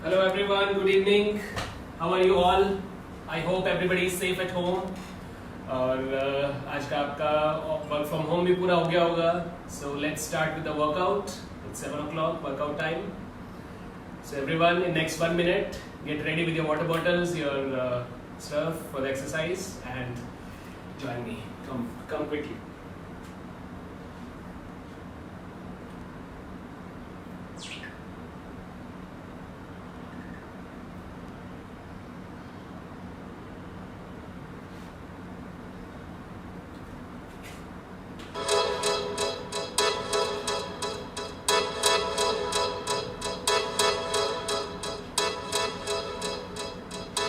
Hello everyone, good evening. How are you all? I hope everybody is safe at home. और आज का आपका work from home भी पूरा हो गया होगा. So let's start with the workout. It's 7 o'clock workout time. So everyone, in next 1 minute, get ready with your water bottles, your stuff for the exercise, and join me. Come quickly.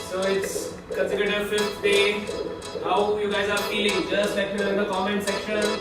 So it's consecutive 5th day. How you guys are feeling? Just let me know in the comment section.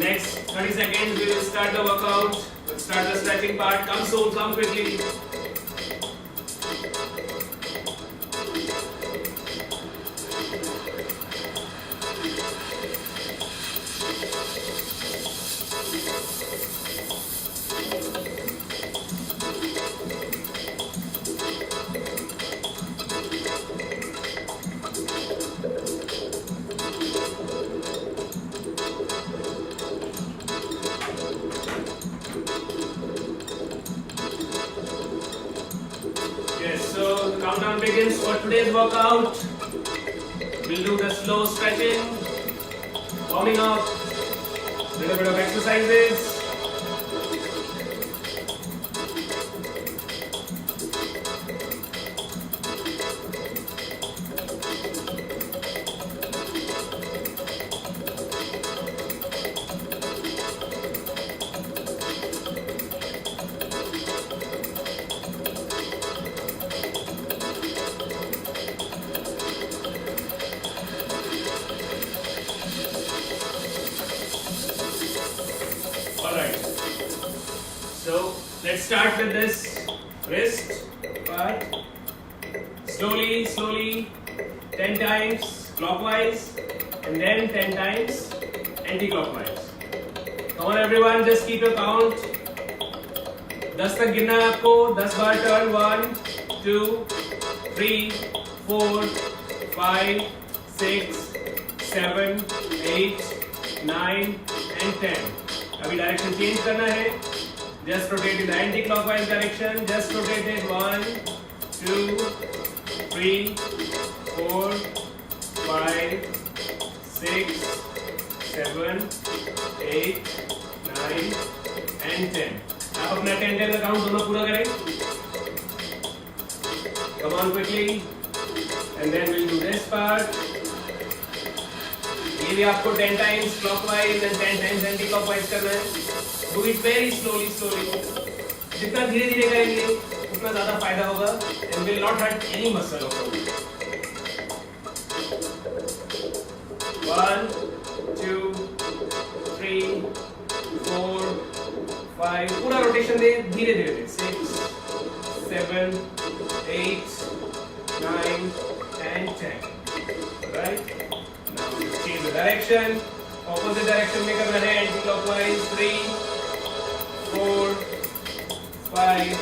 Next 30 seconds we will start the workout. We'll start the stretching part. Come soon, come quickly. Yes, so the countdown begins for today's workout. We'll do the slow stretching, warming up, little bit of exercises. Alright, so let's start with this wrist part. Slowly, 10 times clockwise and then 10 times anti-clockwise. Come on everyone, just keep your count. 10 तक गिनना है आपको. 10 बार turn. 1, 2, 3, 4, 5, 6, 7, 8, 9 and 10. अभी direction change करना है. Just rotate in anti clockwise direction. Just rotate it 1, 2, 3, 4, 5, 6, 7, 8, 9 and 10. आप अपना 10 का काउंट दोनों पूरा करें. Come on quickly and then we'll do this part. ये भी आपको 10 times clockwise and 10 times anti-clockwise करना है. Do it very slowly. जितना धीरे करेंगे उतना ज़्यादा फायदा होगा and will not hurt any muscle of the body. 1, 2, 3, 4, 5. पूरा रोटेशन दे धीरे 6, 7, 8, 9 and 10. Right? Change the direction. Opposite direction में करना है. Anti-clockwise. 3, 4, 5,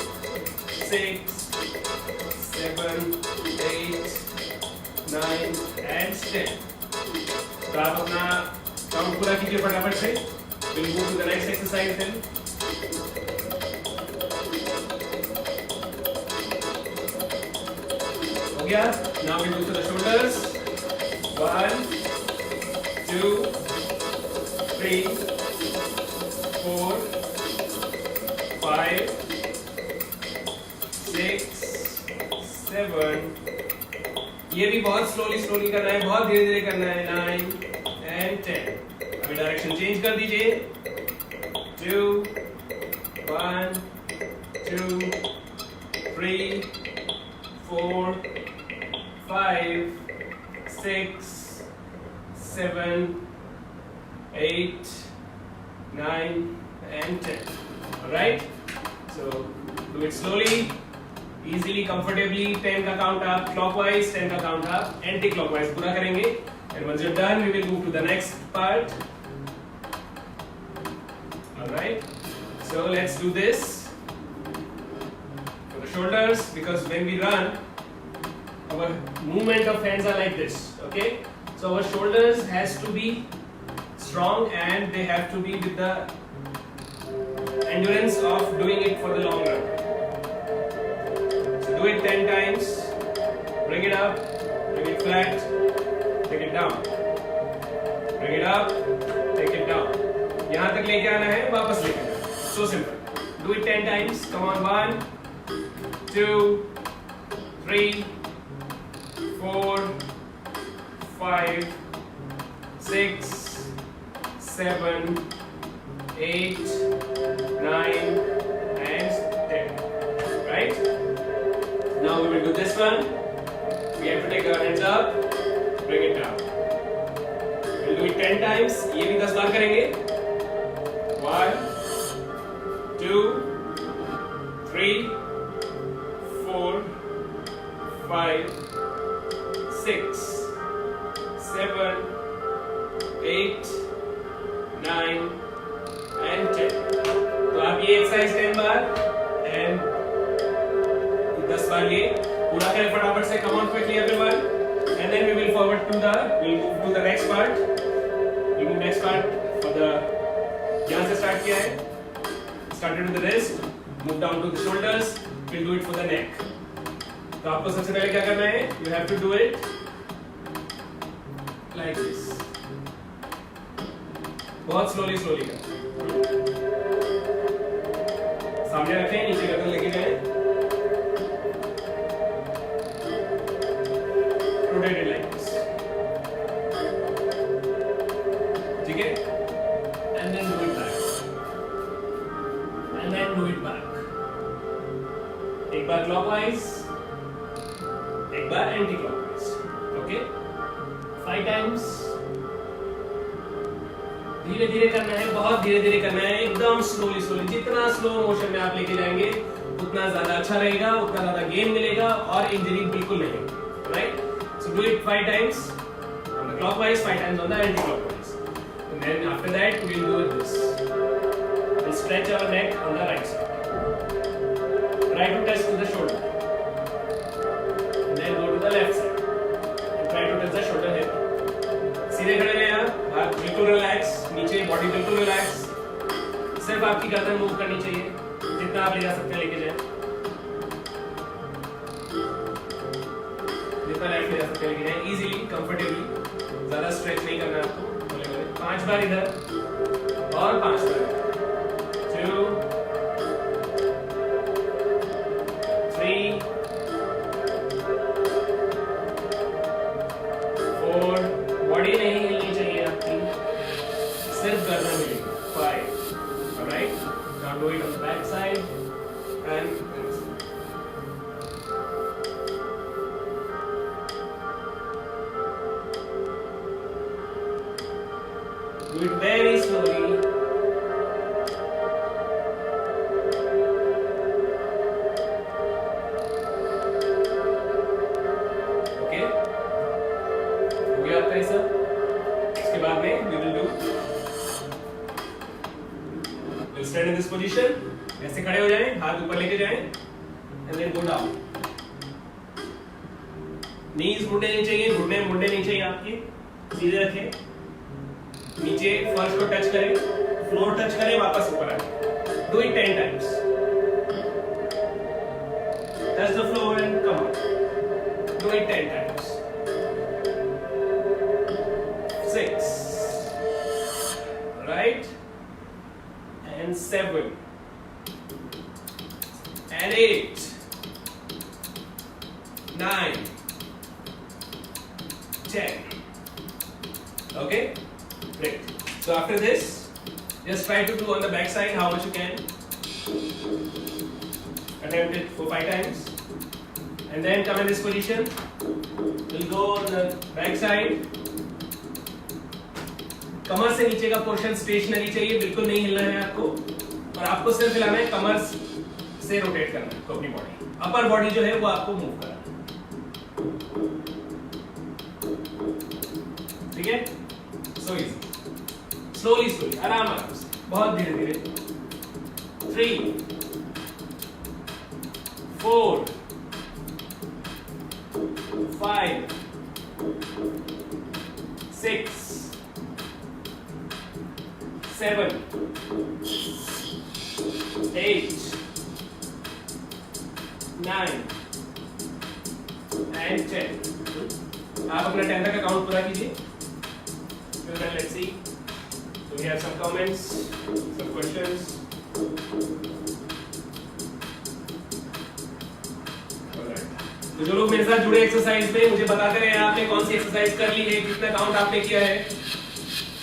6, 7, 8, 9 and 10. तो आप अपना काउंट पूरा कीजिए फटाफट से. We'll move to the next exercise then. हो गया? Now we move to the shoulders. 1, 2, 3, 4, 5, 6, 7. ये भी बहुत स्लोली करना है, बहुत धीरे करना है. 9 and 10. अभी डायरेक्शन चेंज कर दीजिए. 2, 1, 2, 3, 4, 5, 6, 7, 8, 9 and 10. Alright? So do it slowly, easily, comfortably. 10 का count up clockwise, 10 का count up anti-clockwise पूरा करेंगे. And once you're done, we will move to the next part. Alright? So let's do this for the shoulders, because when we run, our movement of hands are like this. Okay? So our shoulders has to be strong and they have to be with the endurance of doing it for the long run. So do it 10 times. Bring it up, bring it flat, take it down. Bring it up, take it down. यहाँ तक लेके आना है, वापस लेके आना. So simple. Do it 10 times. Come on, 1, 2, 3, 4, 5, 6, 7, 8, 9 and 10. Right? Now we will do this one. We have to take our hands up, bring it down. We'll do it 10 times. ये भी 10 बार करेंगे. 1, 2, 3, 4, 5, 6, 7, 8, 9 and 10. तो आप ये एक्सरसाइज 10 बार and 10 बार ये पूरा करें फटाफट से. Come on quickly everyone. And then we will we'll move to the next part. We move next part for the यहाँ से start किया है. Started with the wrist, move down to the shoulders. We'll do it for the neck. तो आपको सबसे पहले क्या करना है? You have to do it like this. बहुत slowly करना. सामने रखें, नीचे गर्दन लेके जाएं. Rotate it like this. ठीक है? And then do it back. And then do it back. एक बार clockwise, एक बार anti-clockwise. Okay? 5 times. धीरे धीरे करना है, बहुत धीरे धीरे करना है, एकदम स्लोली. जितना स्लो मोशन में आप लेके जाएंगे उतना ज्यादा अच्छा रहेगा, उतना ज्यादा गेन मिलेगा और इंजरी बिल्कुल नहीं होगी. Right? So do it 5 times on the clockwise, 5 times on the anti-clockwise. And then after that we will do this. We'll stretch our neck on the right side. Try to touch to the shoulder. And then go to the left side. And try to touch the shoulder here. सीधे खड़े रहें आप, हाथ बिल्कुल relax, नीचे body बिल्कुल relax. सिर्फ आपकी गर्दन मूव करनी चाहिए, जितना आप ले जा सकते हैं लेके जाएं. जितना लाइट ले जा सकते हैं लेके जाएं, इजीली, कंफर्टेबली. ज्यादा स्ट्रेच नहीं करना आपको. बोले 5 बार इधर और 5 बार. 2, 3, 4. बॉडी नहीं हिलनी चाहिए आपकी, सिर्फ गर्दन हिलेगी. 5. Alright? Now do it on the back side and do it very slowly. Okay? हो गया आपका ये सब? इसके बाद में we will do. We'll stand in this position. ऐसे खड़े हो जाएं, हाथ ऊपर लेके जाएं, and then go down. Knees मुड़ने नहीं चाहिए, घुटने मुड़ने नहीं चाहिए आपके. सीधे रखें. नीचे फर्श को टच करें, फ्लोर टच करें, वापस ऊपर आए. Do it 10 times. Touch the floor and come up. Do it 10 times. 6. Right? And 7. And 8. 9. 10. Okay? Great. So after this, Just try to do on the back side how much you can. Attempt it for 5 times. And then come in this position. We'll go on the back side. कमर से नीचे का portion stationery चाहिए, बिल्कुल नहीं हिलना है आपको, और आपको सिर्फ हिलाना है, कमर से रोटेट करना है अपनी बॉडी, अपर बॉडी जो है वो आपको मूव करना है, ठीक है? सो इजी, स्लोली स्लोली, आराम आराम से, बहुत धीरे धीरे. 3 4 5 6 7 8 9 and 10. आप अपना 10 तक का काउंट पूरा कीजिए. Then let's see. So we have some comments, some questions. तो जो लोग मेरे साथ जुड़े एक्सरसाइज में, मुझे बताते रहे आपने कौन सी एक्सरसाइज कर ली है, कितना काउंट आपने किया है.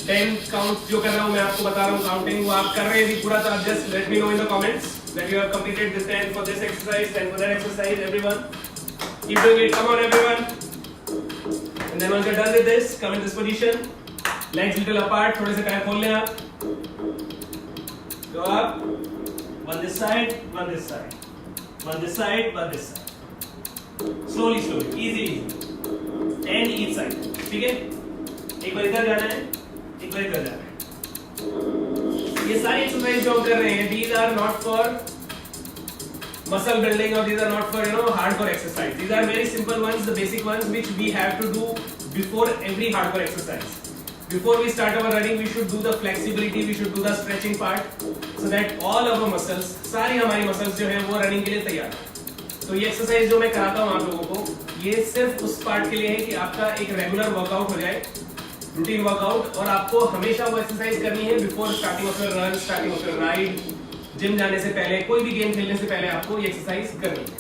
10 काउंट जो कर रहा हूं मैं आपको बता रहा हूं काउंटिंग, वो आप कर रहे हैं भी पूरा, तो आप just let me know in the comments that you have completed this 10 for this exercise, 10 for that exercise. Everyone keep doing it, come on everyone. And then once you're done with this, come in this position, legs little apart, थोड़े से पैर खोल लें आप, go up, one this side, one this side, one this side, one this side, slowly slowly, easy easy, 10 each side, ठीक है? एक बार इधर जाना है, एक बार इधर जाना है. ये सारी एक्सरसाइज जो हम कर रहे हैं, these are not for muscle building or these are not for hardcore exercise. These are very simple ones, the basic ones which we have to do before every hardcore exercise. Before we start our running, we should do the flexibility, we should do the stretching part, so that all our muscles, सारी हमारी muscles जो है वो running के लिए तैयार है. तो ये एक्सरसाइज जो मैं कराता हूँ आप लोगों को, ये सिर्फ उस पार्ट के लिए है कि आपका एक रेगुलर वर्कआउट हो जाए, रूटीन वर्कआउट, और आपको हमेशा वो एक्सरसाइज करनी है before starting of your run, starting of your ride, gym जाने से पहले, कोई भी गेम खेलने से पहले आपको ये एक्सरसाइज करनी है.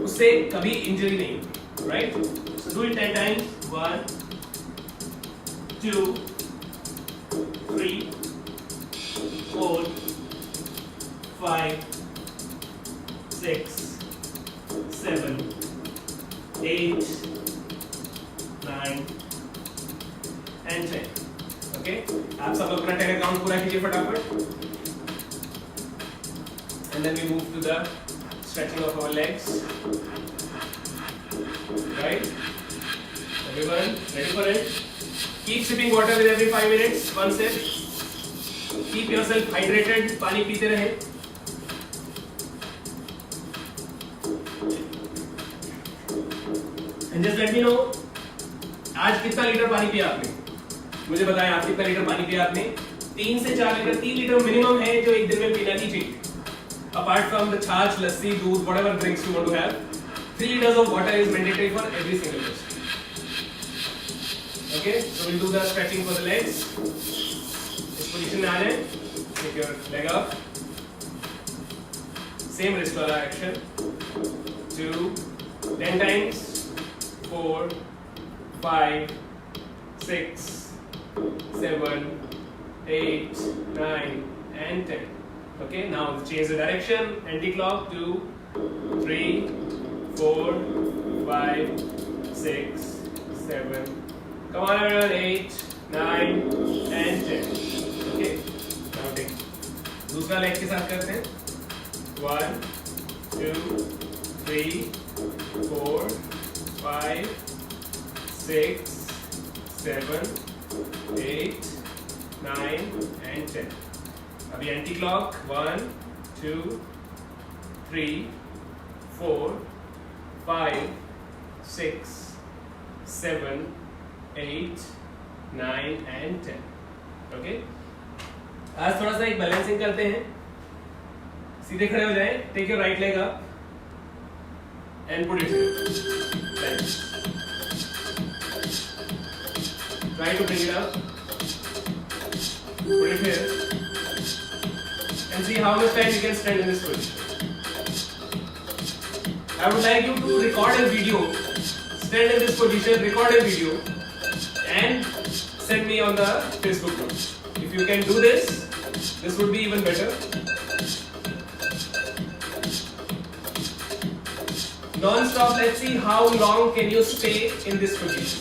उससे कभी इंजरी नहीं होती, right? So do it 10 times. 1 2 3 4 5 6 7 8 9 and 10. Okay, आप सब अपना 10 काउंट पूरा कीजिए फटाफट. And then we move to the stretching of our legs. Right? Everyone ready for it? Keep sipping water with every 5 minutes. One sip. Keep yourself hydrated. पानी पीते रहे. And just let me know, आज कितना litre पानी पिया आपने? मुझे बताएं आप कितना लीटर पानी पिया आपने? 3 से 4 लीटर, 3 लीटर मिनिमम है जो एक दिन में पीना ही चाहिए. Apart from the छाछ, लस्सी, दूध, whatever drinks you want to have, 3 liters of water is mandatory for every single person. Okay, so we'll do the stretching for the legs. इस position में आ जाए, take your leg up. Same wrist वाला action. 2, 10 times. 4, 5, 6, 7, 8, 9, and 10. Okay, now change the direction, anti-clock. 2, 3, 4, 5, 6, 7. Come on everyone. 8, 9, and 10. Okay, now take दूसरा leg के साथ करते हैं. 1, 2, 3, 4, 5, 6, 7, 8, 9, and 10. अभी एंटी क्लॉक. 1, 2, 3, 4, 5, 6, 7, 8, 9 and 10. ओके, आज थोड़ा सा एक बैलेंसिंग करते हैं. सीधे खड़े हो जाएं. Take your right leg up and put it here. Try to bring it up. Put it here. And see how much time you can stand in this position. I would like you to record a video, stand in this position, record a video, and send me on the Facebook group. If you can do this, This would be even better. Non-stop, let's see how long can you stay in this position.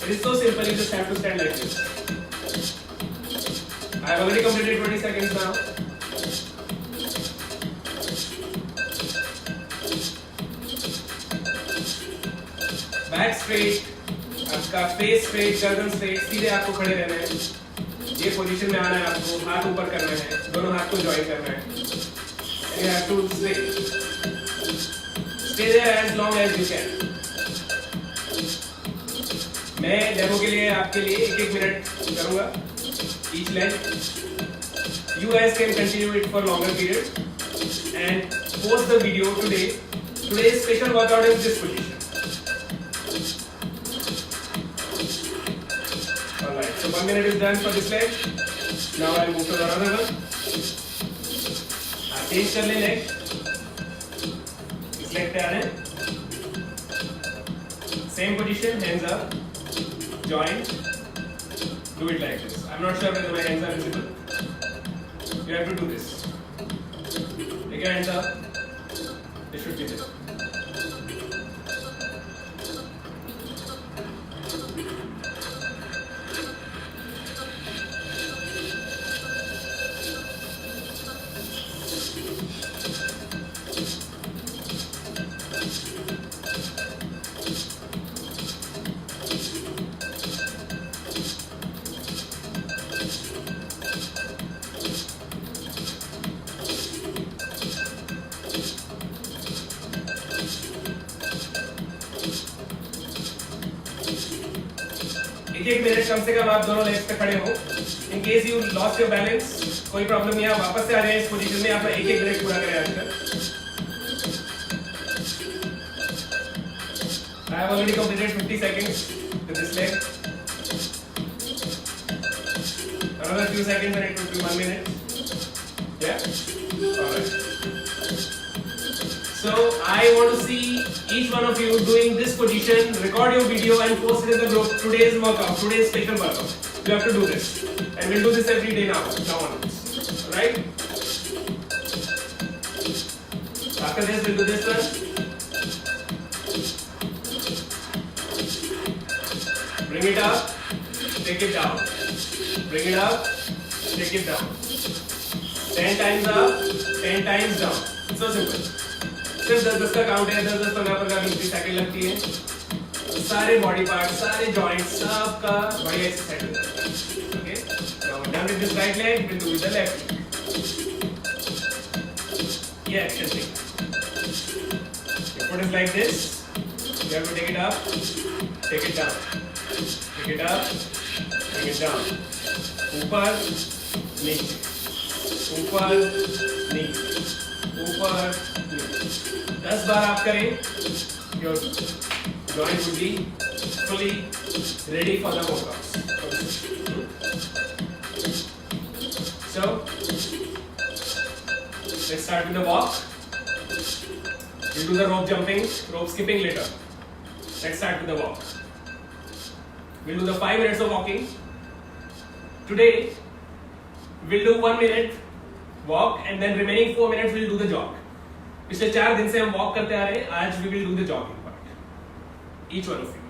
It is so simple, you just have to stand like this. I have already completed 20 seconds now. Back straight, आपका face straight, गर्दन straight, सीधे आपको खड़े रहना है. ये position में आना है आपको, हाथ ऊपर करना है, दोनों हाथ को ज्वाइन करना है. You have to stay there as long as you can. मैं डेमो के लिए आपके लिए एक मिनट करूंगा each leg. You guys can continue it for longer period and post the video today. Today's special workout is this position. Alright, so 1 minute is done for this leg. Now I'll move to the other one. Change कर ले leg. इस leg पे आ रहे हैं. Same position, hands up, join. Do it like this. I'm not sure whether my hands are visible. You have to do this. Take your hands up. They should be there. एक minute कम से कम आप दोनों legs पे खड़े हो. In case you lost your balance, कोई problem नहीं है, आप वापस से आ जाए इस पोजीशन में. आप एक मिनट पूरा करें आज तक. I have already completed 50 seconds with this leg. Another few seconds and it would be 1 minute. Yeah? Alright. So I want to see each one of you doing this position. Record your video and post it in the group. Today's workout, today's special workout. You have to do this, and we'll do this every day now onwards. Right? After this, we'll do this one. Bring it up, take it down. Bring it up, take it down. 10 times up, 10 times down. It's so simple. सिर्फ 10-10 का count है. 10-10 15 20 second लगती है. सारे body part, सारे joints, सबका बढ़िया exercise होता है. Okay, now done with this right leg, will do with the left. ये action thing. Your foot is like this. You have to take it up, take it down. Take it up, take it down. ऊपर, नीचे, ऊपर, नीचे, ऊपर, नीचे. 10 बार आप करें. Your joint would be fully ready for the workout. So let's start with the walk. We'll do the rope jumping, rope skipping later. Let's start with the walk. We'll do the 5 minutes of walking. Today we'll do 1 minute walk and then remaining 4 minutes we'll do the jog. पिछले 4 दिन से हम walk करते आ रहे हैं. आज we will do the jogging part. Each one of you.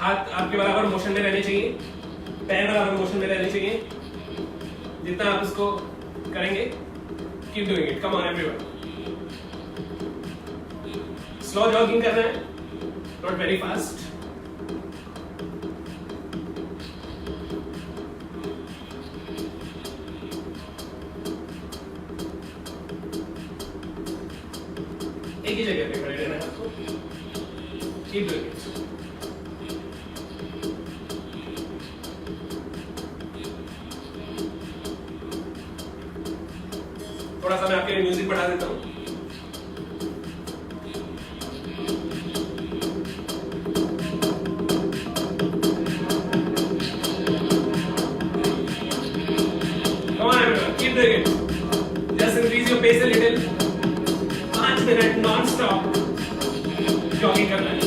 हाथ आपके बराबर मोशन में रहने चाहिए. पैर बराबर मोशन में रहने चाहिए. जितना आप इसको करेंगे, keep doing it. Come on everyone. Slow jogging करना है, not very fast. एक ही जगह पे खड़े रहना है आपको. Keep doing it. थोड़ा सा मैं आपके लिए म्यूजिक बढ़ा देता हूँ. Come on everyone, keep doing it. Just increase your pace a little. 5 minutes non-stop jogging करना है.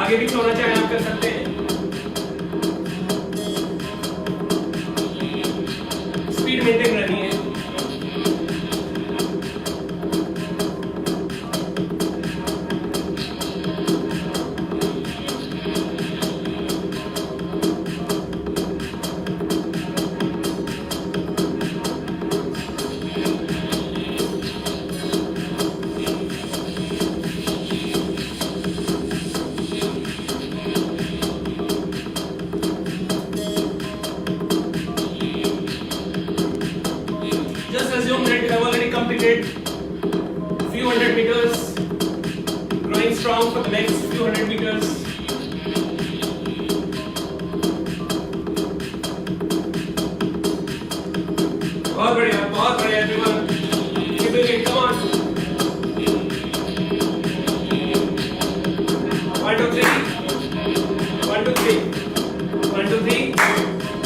आगे भी छोड़ना चाहे आप कर सकते हैं। स्पीड मेंटेन करनी है। Assume that you have already completed few hundred meters, growing strong for the next few hundred meters. बहुत बढ़िया everyone. Keep doing it, come on. 1 2 3 1 2 3 1 2 3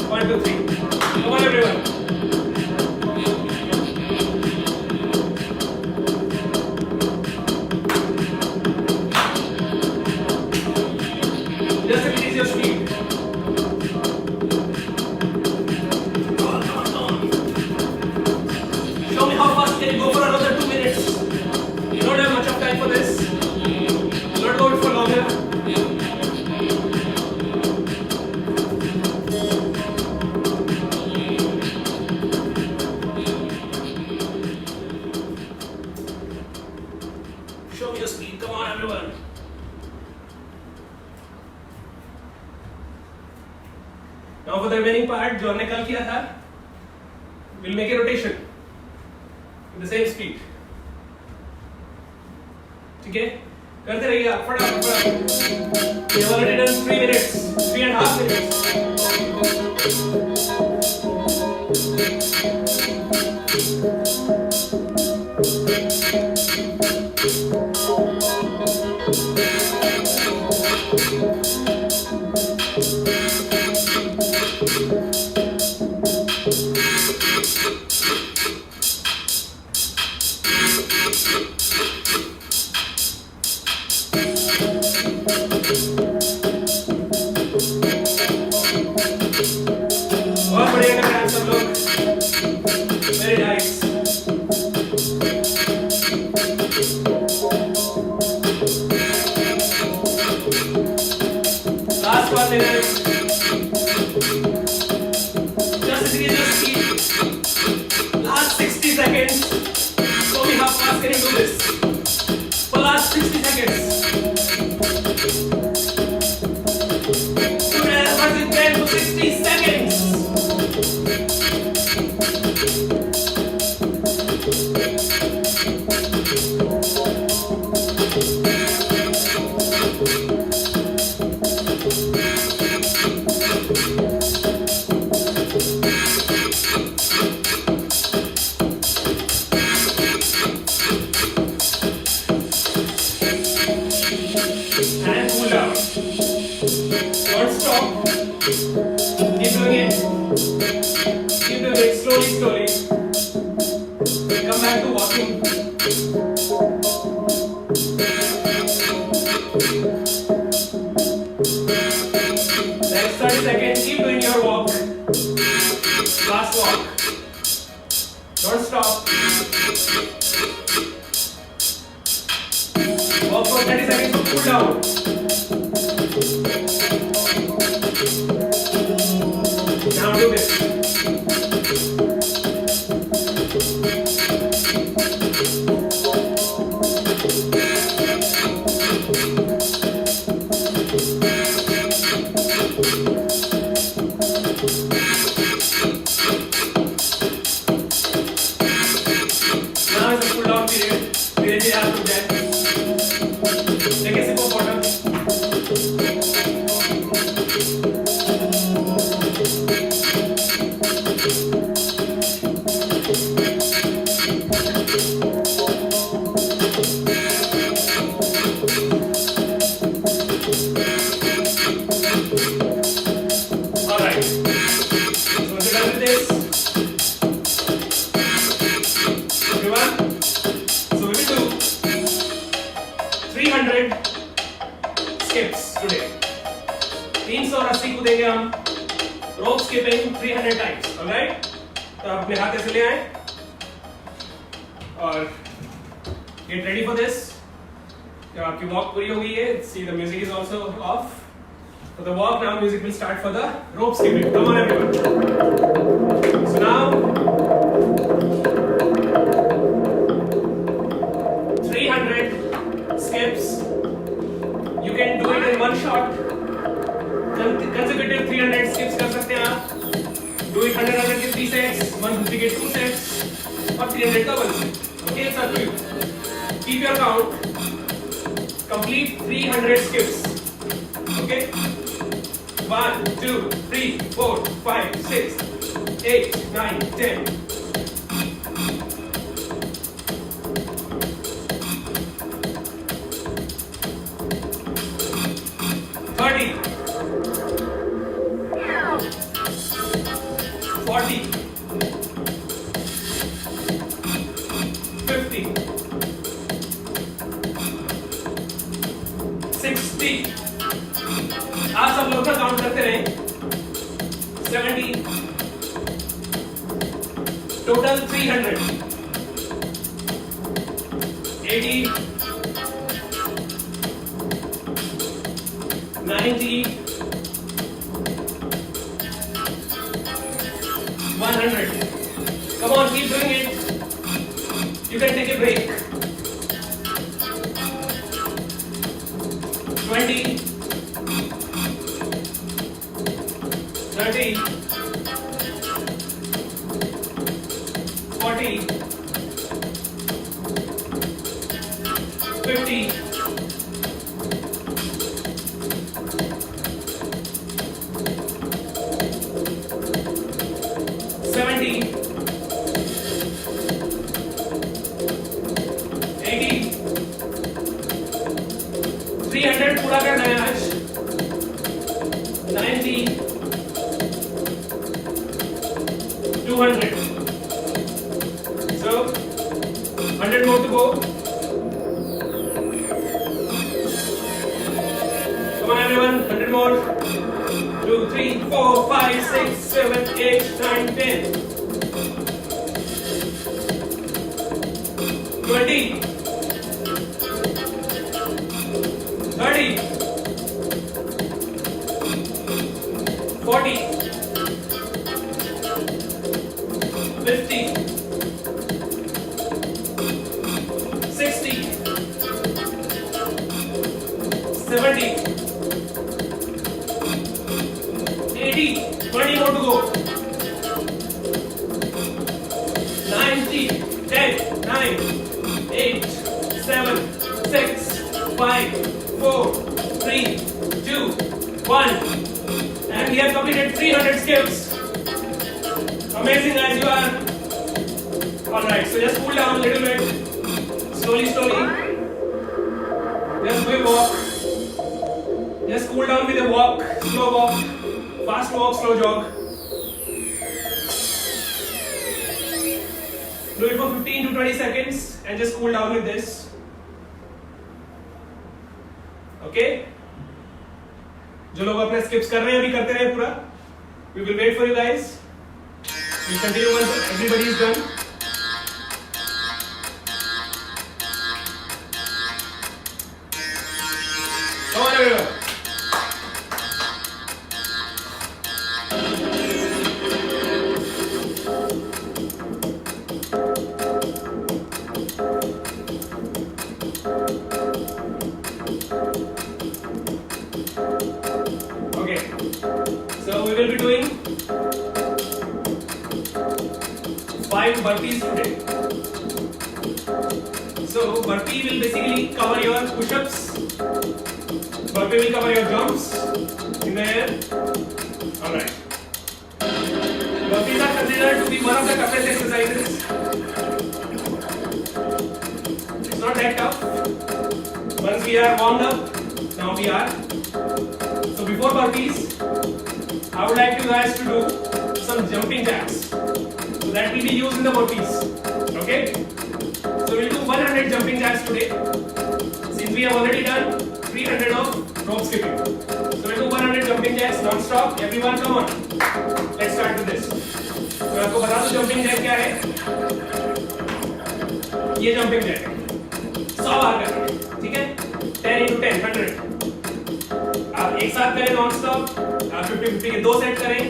1 2 3. Come on everyone. Just increase your speed. Come on. Show me how fast can you go for another 2 minutes. You don't have much of time for this. Not go for longer. Show me your speed. Come on, everyone. Now for the remaining part, जो हमने कल किया था, we'll make a rotation with the same speed. ठीक है? करते रहिए आप फटाफट. We have already done 3 minutes, 3.5 minutes. बहुत बढ़िया कर रहे हैं सब लोग. Very nice. Last 1 minute. Just increase your speed. Last 60 seconds. Show me how fast can you do this. For last 60 seconds. You can have 10 to 60 seconds. And cool down. Don't stop. Keep doing it. Keep doing it slowly. Come back to walking. Next 30 seconds. Keep doing your walk. Last walk. Don't stop. Walk for 30 seconds to cool down. Now do this. Now is the cool down period. Really have to get. Take a sip of water. Alright. So once you're done with this, everyone, so we will do 300 skips today. 380 कूदेंगे हम rope skipping 300 times. Alright? तो आप अपने हाथ ऐसे ले आए और get ready for this. जब आपकी walk पूरी हो गई है, see the music is also off. For the walk now, music will start for the rope skipping. Come on everyone. So now 300 skips. You can do it in one shot. Consecutive 300 skips कर सकते हैं आप. Do it 100 के 3 sets, 150 के 2 sets, और 300 का 1 set. Okay, it's up to you. Keep your count. Complete 300 skips. Okay. 1, 2, 3, 4, 5, 6, 8, 9, 10. 30. 40. 50. 60. आप सब लोग ना काउंट करते रहे. 70. Total 300. 80. 90. 100. Come on, keep doing it. You can take a break. 20. 30. 40. 50. 70. 80. 300 पूरा करना है आज. 90. 200. So 100 more to go. Come on everyone, 100 more. 2, 3, 4, 5, 6, 7, 8, 9, 10. 20. 30. 40. 50. 60. 70. 80. 20 more to go. 90. 10, 9, 8, 7, 6, 5, 4, 3, 2, 1. And we have completed 300 skips. Amazing as you are. Alright, so just cool down a little bit. Slowly. Just do a walk. Just cool down with a walk. Slow walk. Fast walk, slow jog. Do it for 15 to 20 seconds and just cool down with this. Okay? जो लोग अपने skips कर रहे हैं अभी करते रहे पूरा. We will wait for you guys. We'll continue once everybody is done. Come on everyone. Okay. So we will be doing 5 burpees today. So burpee will basically cover your push-ups. Burpee will cover your jumps in the air. Alright. Burpees are considered to be one of the toughest exercises. It's not that tough. Once we are warmed up, now we are. So before burpees, I would like you guys to do some jumping jacks. So that will be used in the burpees. Okay? So we'll do 100 jumping jacks today. Since we have already done 300 of rope rope skipping. So we'll do 100 jumping jacks non-stop. Everyone, come on. Let's start with this. तो आपको बता दूं jumping jack क्या है? ये jumping jack है. 100 बार करना है, ठीक है? 10 into 10, 100. आप एक साथ करें non-stop. आप 50-50 के 2 सेट करें.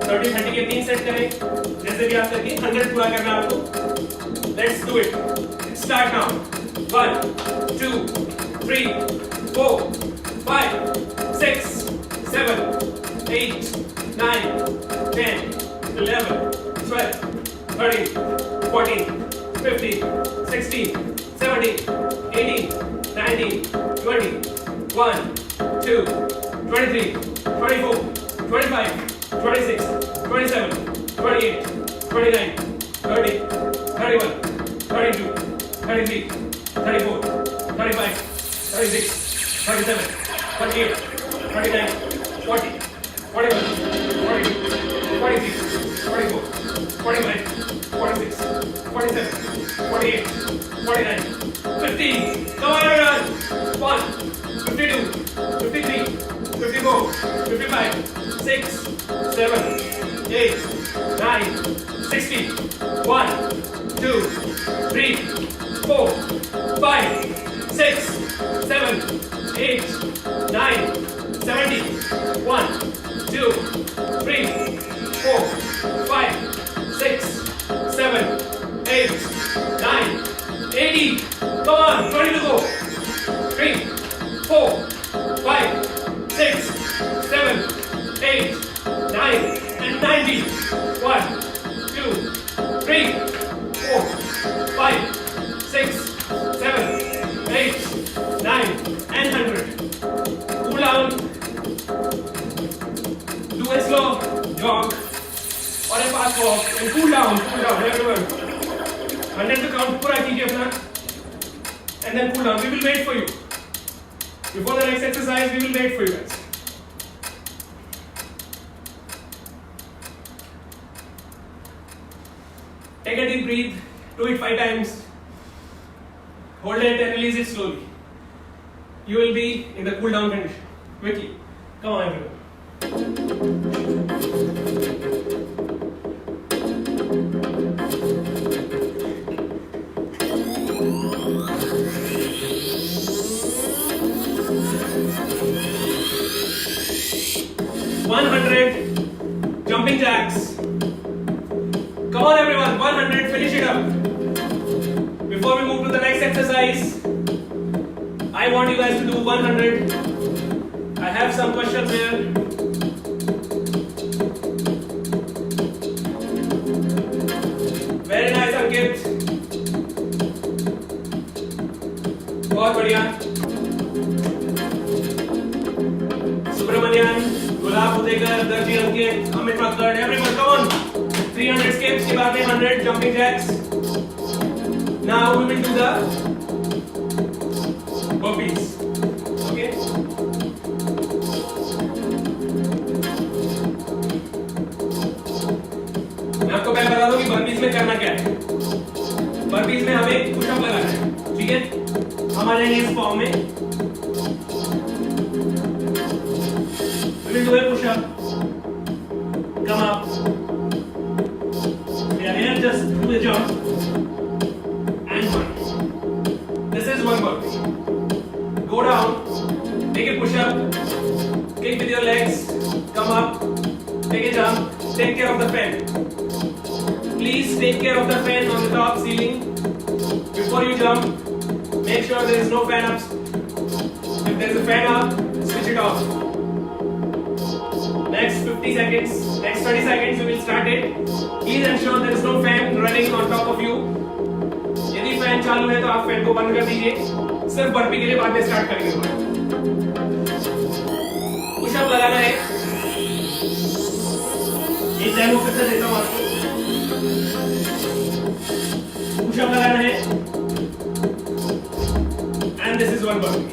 30-30 के 3 सेट करें. जैसे भी आप करके 100 पूरा करना आपको. Let's do it. Start now. 1, 2, 3, 4, 5, 6, 7, 8, 9, 10, 11, 12, 13, 14, 15, 16, 17, 18, 19, 20, 1, 2, 23, 24, 25, 26, 27, 28, 29, 30, 31, 32, 33, 34, 35, 36, 37, 38, 39, 40, 41, 42, 43, 44, 45, 46, 47, 48, 49, 50. Come on everyone. 1, 52, 53, 54, 55, 6, 7, 8, 9, 60. 1, 2, 3, 4, 5, 6, 7, 8, 9, 70. 1, 2, 3, 4, 5, 6, 7, 8, 9, 80. Come on, 20 to go. 3, 4, 5, 6, 7, 8, 9, and 90. 1, 2, 3, 4, 5, 6, 7, 8, 9, and 100. Cool down. Do a slow jog or a fast walk and cool down everyone. 100 to count पूरा कीजिए अपना and then cool down. We will wait for you. Before the next exercise, we will wait for you guys. Take a deep breath. Do it 5 times. Hold it and release it slowly. You will be in the cool down condition. Quickly. Come on everyone. 100 jumping jacks. Come on everyone, 100, finish it up. Before we move to the next exercise, I want you guys to do 100. I have some questions here. Very nice, Ankit. बहुत बढ़िया. सुब्रमण्यन, गुलाब उदेकर, दर्जी अंकित, Amit Makkar, everyone, come on. 300 skips के बाद में 100 jumping jacks. Now we will do the burpees. Okay. मैं आपको पहले बता दूं कि burpees में करना क्या है. burpees में हमें push up लगाना है. ठीक है? हमारे लिए इस फॉर्म में we will do a push up. Come up. Here, just do the jump and one. This is one burpee. Go down, take a push up, kick with your legs, come up, take a jump, take care of the fan. Please take care of the fan on the top ceiling. Before you jump, make sure there is no fan up. If there is a fan up, switch it off. Next 50 seconds, next 30 seconds we will start it. Please ensure there is no fan running on top of you. यदि fan चालू है तो आप fan को बंद कर दीजिए. सिर्फ बर्पी के लिए बाद में स्टार्ट करेंगे. पुशअप लगाना है. एक डेमो फिर से देता हूँ आपको. पुशअप लगाना है. And this is one burpee.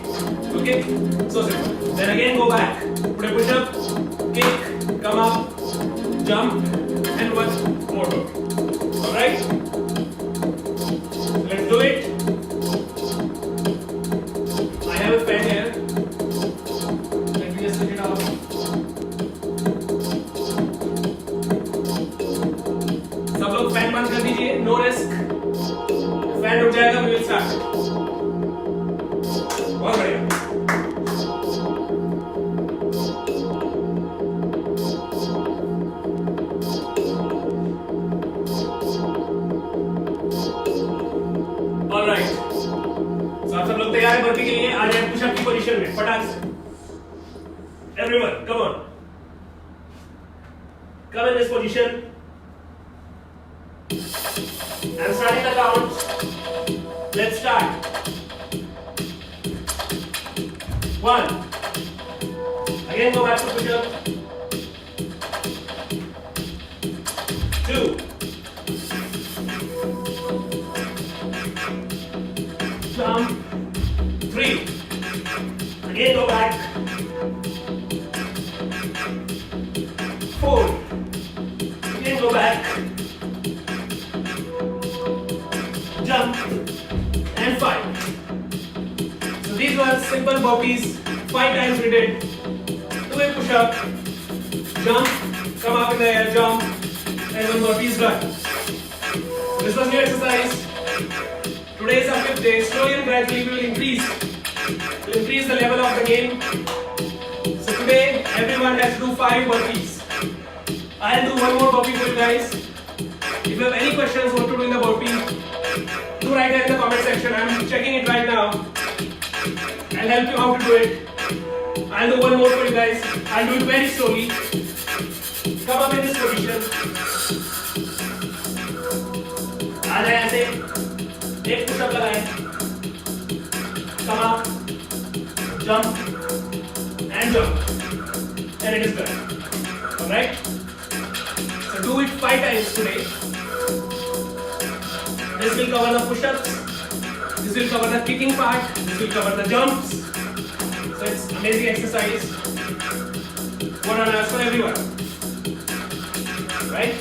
Okay? So simple. Then again go back. Put a push-up. Kick, come up, jump, and one more burpee. Alright? Let's do it. I have a fan here. सब लोग तैयार है burpee के लिए? आ जाए pushup की position में फटाक से। Everyone, come on. Come in this position. I'm starting the count. Let's start. 1. Again go back to push-up. 2. Jump. 3. Again go back. 4. Again go back. Jump. And 5. So these were simple burpees. 5 times we did. Do a push-up. Jump. Come up in the air. Jump. And 1 burpees done. This was new exercise. Today is our 5th day. Slowly and gradually we will increase. We'll increase the level of the game. So today everyone has to do 5 burpees. I'll do 1 more burpee for you guys. If you have any questions what to do in the burpee, do write that in the comment section. I'm checking it right now. I'll help you how to do it. I'll do 1 more for you guys. I'll do it very slowly. Come up in this position. आ जाए ऐसे. एक pushup लगाएं. Come up. Jump. And jump. And it is done. Alright? So do it 5 times today. This will cover the push-ups. This will cover the kicking part. This will cover the jumps. So it's amazing exercise. One on us for everyone. Right?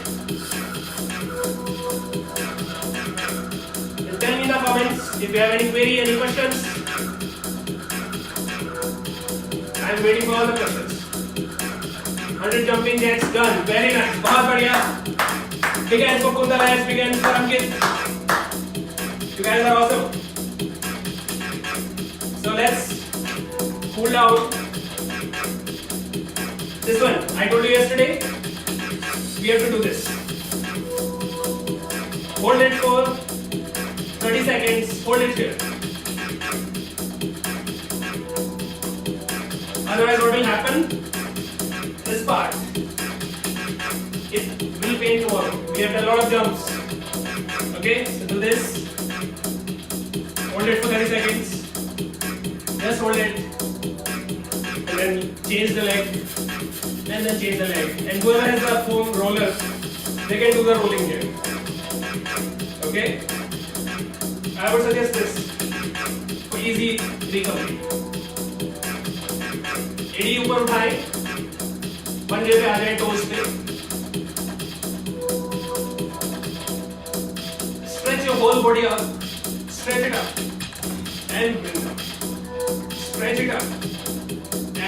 And tell me in the comments if you have any query, any questions. I am waiting for all the questions. 100 jumping jacks done. Very nice. बहुत बढ़िया. Big hands for Kundal guys. Big hands for Ankit. You guys are awesome. So let's cool down. This one I told you yesterday. We have to do this. Hold it for 30 seconds. Hold it here. Otherwise, what will happen? This part, it will pain tomorrow. We have done a lot of jumps. Okay, so do this. Hold it for 30 seconds. Just hold it. And then change the leg. And then change the leg. And whoever has the foam roller, they can do the rolling here. Okay? I would suggest this for easy recovery. एड़ी ऊपर उठाएं. पंजे पे आ जाए toast पे. Stretch your whole body up. Stretch it up and bring down. Stretch it up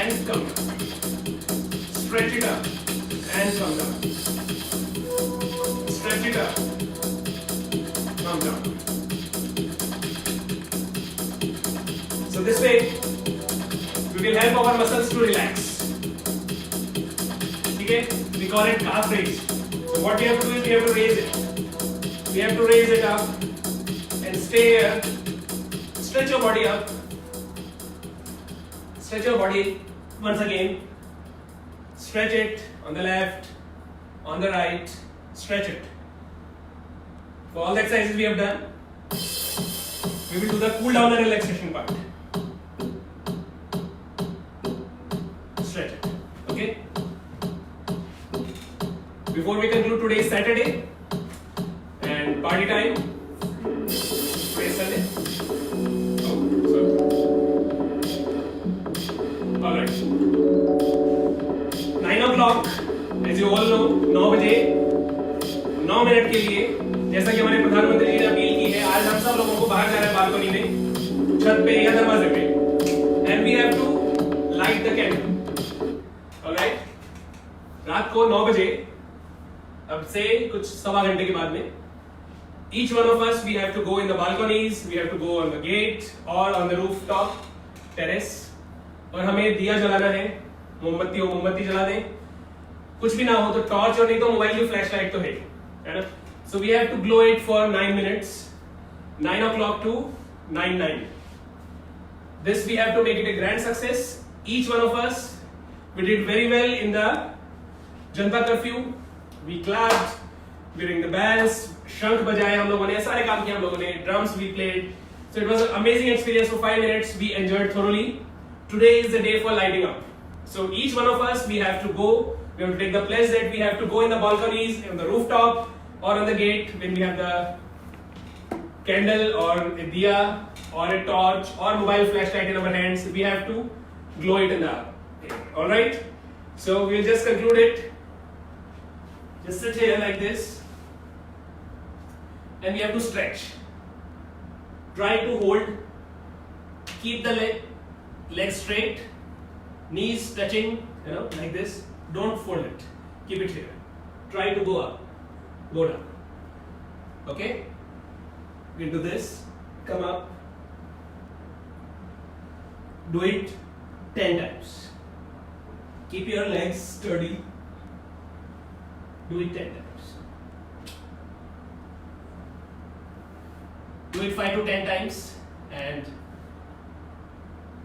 and come down. Stretch it up and come down. Stretch it up. Come down. So this way we will help our muscles to relax. Okay? We call it calf raise. So what we have to do is we have to raise it. We have to raise it up and stay here. Stretch your body up. Stretch your body once again. Stretch it on the left, on the right. Stretch it. For all the exercises we have done, we will do the cool down and relaxation part. Stretch it. Okay? Before we conclude, today is Saturday and party time. Today is Sunday. Oh, sorry. Alright. 9 o'clock, as you all know, 9 बजे 9 minute के लिए, जैसा कि हमारे प्रधानमंत्री जी ने appeal की है, आज हम सब लोगों को बाहर जाना है बालकनी में, छत पे या दरवाजे पे, and we have to light the candle. Alright? रात को 9 बजे, अब से कुछ सवा घंटे के बाद में, each one of us we have to go in the balconies, we have to go on the gate or on the rooftop terrace, और हमें दिया जलाना है. मोमबत्ती हो मोमबत्ती जला दें. कुछ भी ना हो तो टॉर्च और नहीं तो मोबाइल की फ्लैश लाइट तो है ना. So we have to glow it for 9 minutes, 9 o'clock to 9:09. This we have to make it a grand success. Each one of us, we did very well in the Janata curfew. We clapped during the bands, शंख बजाए हम लोगों ने, सारे काम किए हम लोगों ने, drums we played. So it was an amazing experience for 5 minutes. We enjoyed thoroughly. Today is the day for lighting up. So each one of us, we have to go. We have to take the pledge that we have to go in the balconies, on the rooftop, or on the gate when we have the candle or a diya or a torch or mobile flashlight in our hands. We have to glow it in the air. All right. So we'll just conclude it. Just sit here like this, and we have to stretch. Try to hold. Keep the legs straight, knees touching, like this. Don't fold it. Keep it here. Try to go up, go down. Okay? We'll do this. Come up. Do it 10 times. Keep your legs sturdy. Do it 10 times. Do it 5 to 10 times, and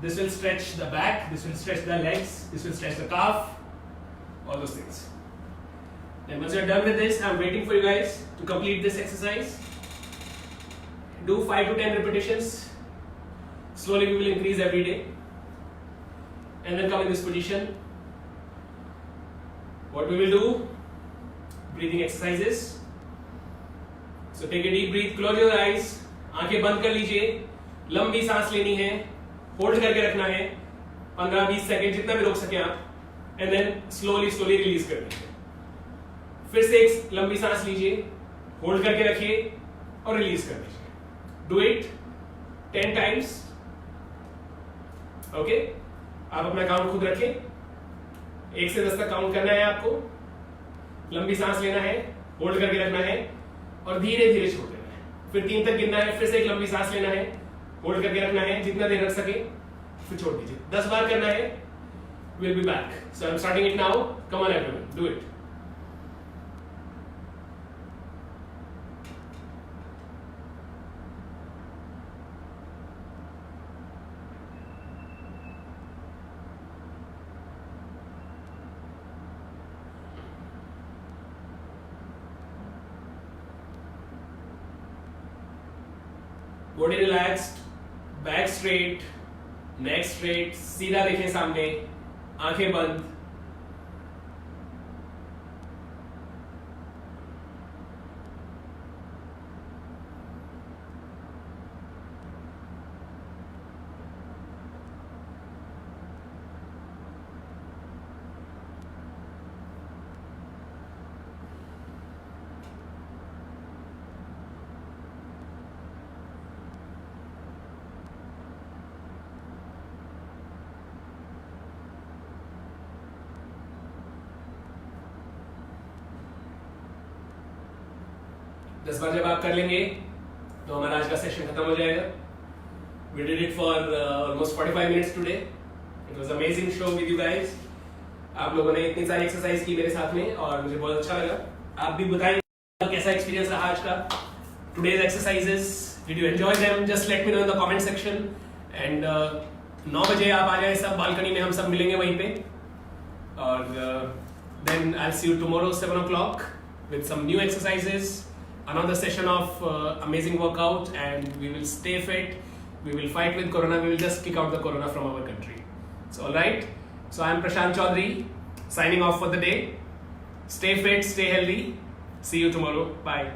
this will stretch the back, this will stretch the legs, this will stretch the calf, all those things. Then once you're done with this, I'm waiting for you guys to complete this exercise. Do 5 to 10 repetitions. Slowly we will increase every day. And then come in this position. What we will do? Breathing exercises. So take a deep breath, close your eyes. आंखें बंद कर लीजिए. लंबी सांस लेनी है, hold करके रखना है 15-20 सेकेंड, जितना भी रोक सके आप. एंड देन स्लोली रिलीज कर दीजिए. फिर से एक लंबी सांस लीजिए, होल्ड करके रखिए और रिलीज कर दीजिए. Do it 10 times. ओके, आप अपना काउंट खुद रखें. 1 से 10 तक काउंट करना है आपको. लंबी सांस लेना है, होल्ड करके रखना है और धीरे धीरे छोड़ देना है. फिर 3 तक गिनना है, फिर से एक लंबी सांस लेना है, होल्ड करके रखना है जितना देर रख सके, फिर छोड़ दीजिए. 10 बार करना है. We'll be back. So I'm starting it now. Come on everyone, do it. Body relaxed, back straight, neck straight, सीधा देखें सामने, आंखें बंद. दस बार जब आप कर लेंगे तो हमारा आज का सेशन खत्म हो जाएगा. We did it for almost 45 minutes today. It was amazing show with you guys. आप लोगों ने इतनी सारी एक्सरसाइज की मेरे साथ में और मुझे बहुत अच्छा लगा. आप भी बताएं कैसा एक्सपीरियंस रहा आज का. Today's exercises, did you enjoy them? Just let me know in the comment section. And 9 बजे आप आ जाए सब बालकनी में, हम सब मिलेंगे वहीं पे. और then I'll see you tomorrow 7 o'clock with some new exercises. Another session of amazing workout, and we will stay fit. We will fight with Corona. We will just kick out the Corona from our country. So, all right. So, I am Prashant Chaudhary, signing off for the day. Stay fit, stay healthy. See you tomorrow. Bye.